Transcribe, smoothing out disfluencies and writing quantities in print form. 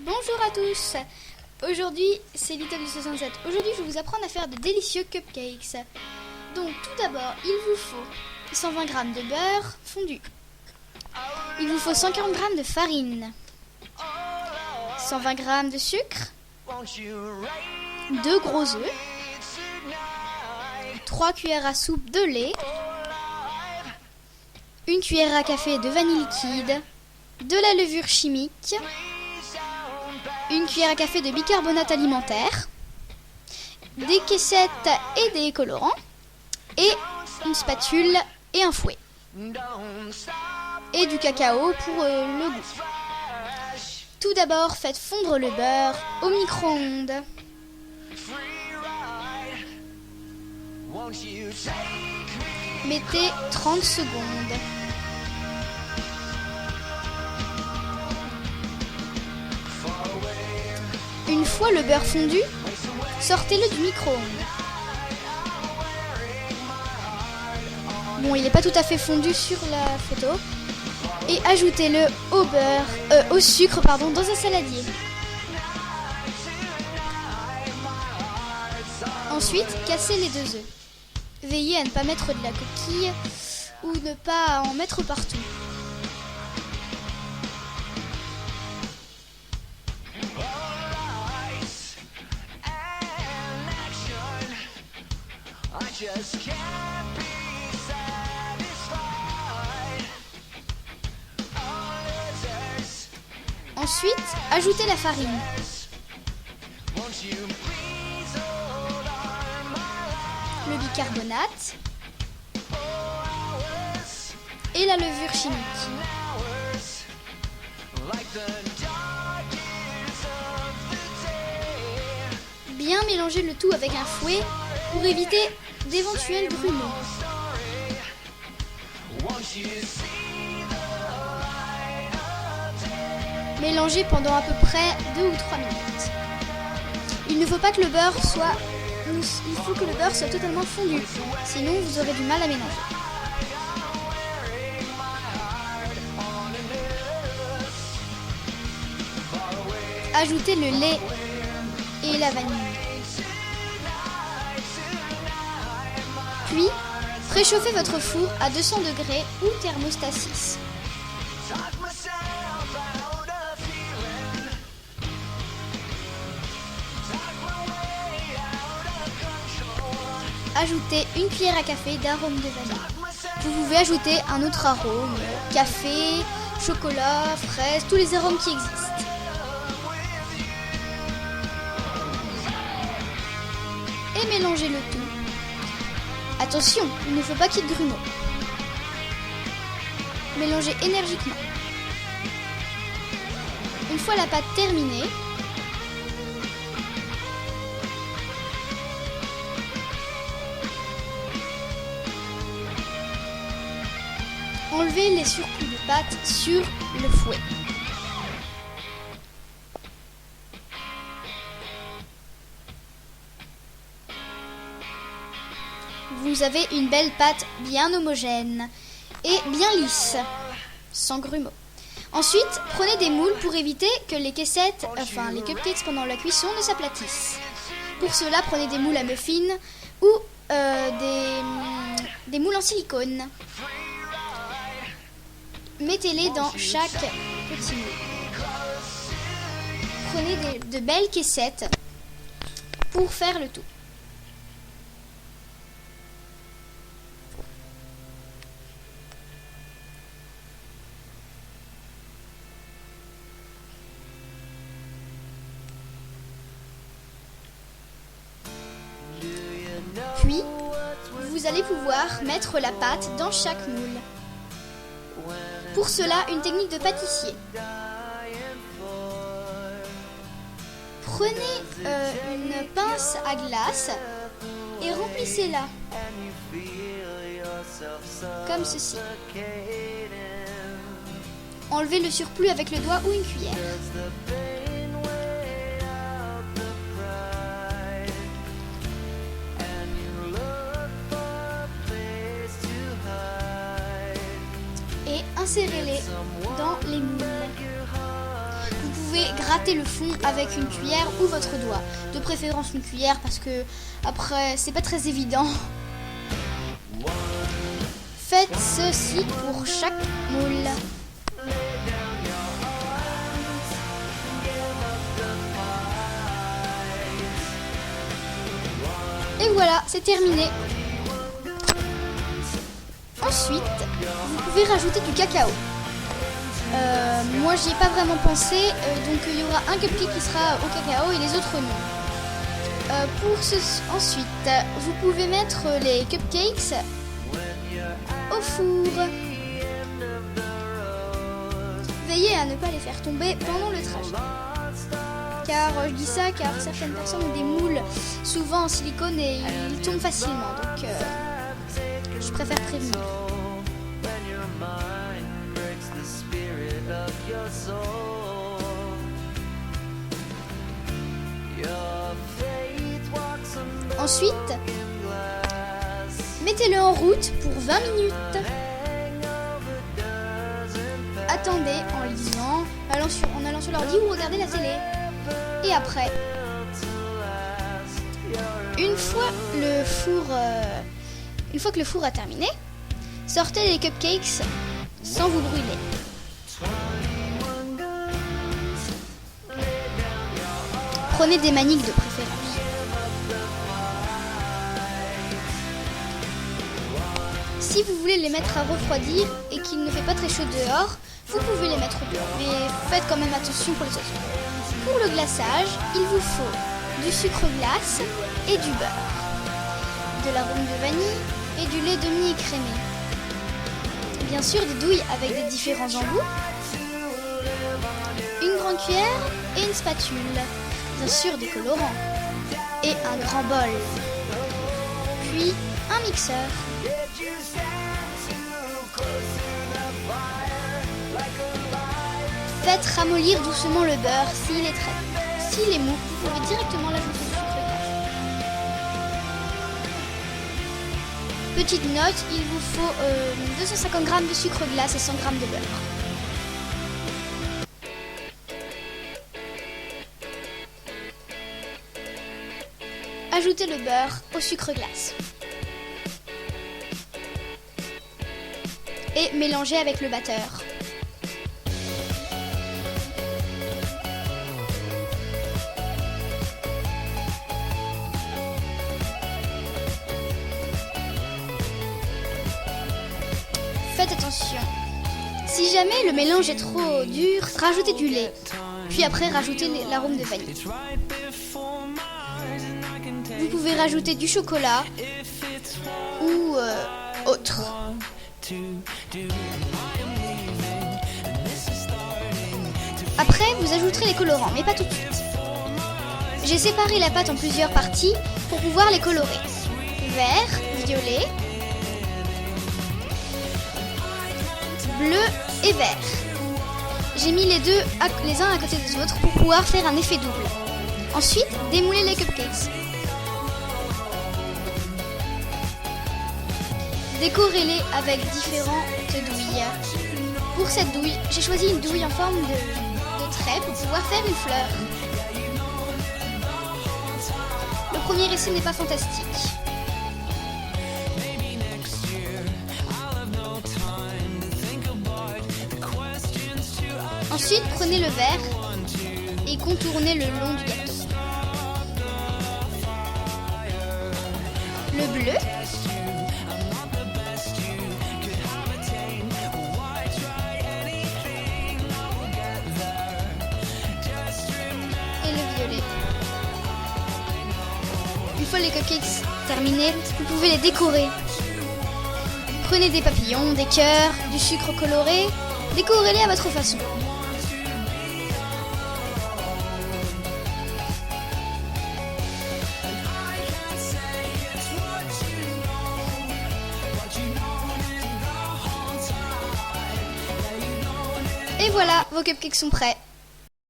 Bonjour à tous. Aujourd'hui, c'est Little67. Aujourd'hui, je vais vous apprendre à faire de délicieux cupcakes. Donc, tout d'abord, il vous faut 120 g de beurre fondu. Il vous faut 140 g de farine, 120 g de sucre, 2 gros œufs, 3 cuillères à soupe de lait, 1 cuillère à café de vanille liquide, de la levure chimique, 1 cuillère à café de bicarbonate alimentaire, des caissettes et des colorants, et une spatule et un fouet. Et du cacao pour le goût. Tout d'abord, faites fondre le beurre au micro-ondes. Mettez 30 secondes. Une fois le beurre fondu, sortez-le du micro-ondes. Bon, il n'est pas tout à fait fondu sur la photo. Et ajoutez-le au sucre dans un saladier. Ensuite, cassez les 2 œufs. Veillez à ne pas mettre de la coquille ou ne pas en mettre partout. Ensuite, ajoutez la farine. Le bicarbonate et la levure chimique. Bien mélanger le tout avec un fouet pour éviter d'éventuels grumeaux. Mélangez pendant à peu près 2 ou 3 minutes. Il ne faut pas que le beurre soit... Il faut que le beurre soit totalement fondu, sinon vous aurez du mal à mélanger. Ajoutez le lait et la vanille. Puis, préchauffez votre four à 200 degrés ou thermostat 6. Ajoutez 1 cuillère à café d'arôme de vanille. Vous pouvez ajouter un autre arôme, café, chocolat, fraise, tous les arômes qui existent. Et mélangez le tout. Attention, il ne faut pas qu'il y ait de grumeaux. Mélangez énergiquement. Une fois la pâte terminée, enlevez les surplus de pâte sur le fouet. Vous avez une belle pâte bien homogène et bien lisse, sans grumeaux. Ensuite, prenez des moules pour éviter que les cupcakes pendant la cuisson ne s'aplatissent. Pour cela, prenez des moules à muffins ou des moules en silicone. Mettez-les dans chaque petit moule. Prenez de belles caissettes pour faire le tout. Puis, vous allez pouvoir mettre la pâte dans chaque moule. Pour cela, une technique de pâtissier. Prenez une pince à glace et remplissez-la comme ceci. Enlevez le surplus avec le doigt ou une cuillère. Et insérez-les dans les moules. Vous pouvez pouvez gratter le fond avec une cuillère ou votre doigt. De préférence une cuillère parce que après c'est pas très évident. Faites ceci pour chaque moule. Et voilà, c'est terminé. Ensuite, vous pouvez rajouter du cacao. Moi, j'y ai pas vraiment pensé, donc il y aura un cupcake qui sera au cacao et les autres non. Ensuite, vous pouvez mettre les cupcakes au four. Veillez à ne pas les faire tomber pendant le trajet. Car je dis ça car certaines personnes ont des moules souvent en silicone et ils tombent facilement, donc je préfère prévenir. Ensuite, mettez-le en route pour 20 minutes. Attendez en lisant, en allant sur l'ordi ou regardez la télé. Et après, une fois que le four a terminé, sortez les cupcakes sans vous brûler. Prenez des maniques de préférence. Si vous voulez les mettre à refroidir et qu'il ne fait pas très chaud dehors, vous pouvez les mettre dehors, mais faites quand même attention pour les autres. Pour le glaçage, il vous faut du sucre glace et du beurre, de l'arôme de vanille et du lait demi-écrémé. Bien sûr, des douilles avec des différents embouts, une grande cuillère et une spatule, bien sûr des colorants et un grand bol, puis un mixeur. Faites ramollir doucement le beurre. S'il est mou, vous pouvez directement l'ajouter au sucre glace. Petite note, il vous faut 250 g de sucre glace et 100 g de beurre. Ajoutez le beurre au sucre glace. Et mélangez avec le batteur. Faites attention. Si jamais le mélange est trop dur, rajoutez du lait. Puis après, rajoutez l'arôme de vanille. Vous pouvez rajouter du chocolat ou autre. Après, vous ajouterez les colorants, mais pas tout de suite. J'ai séparé la pâte en plusieurs parties pour pouvoir les colorer. Vert, violet, bleu et vert. J'ai mis les deux les uns à côté des autres pour pouvoir faire un effet double. Ensuite, démoulez les cupcakes. Décorez-les avec différentes douilles. Pour cette douille, j'ai choisi une douille en forme de trait pour pouvoir faire une fleur. Le premier essai n'est pas fantastique. Ensuite, prenez le verre et contournez le long du gâteau. Le bleu. Et le violet. Une fois les cupcakes terminés, vous pouvez les décorer. Prenez des papillons, des cœurs, du sucre coloré, décorez-les à votre façon. Et voilà, vos cupcakes sont prêts.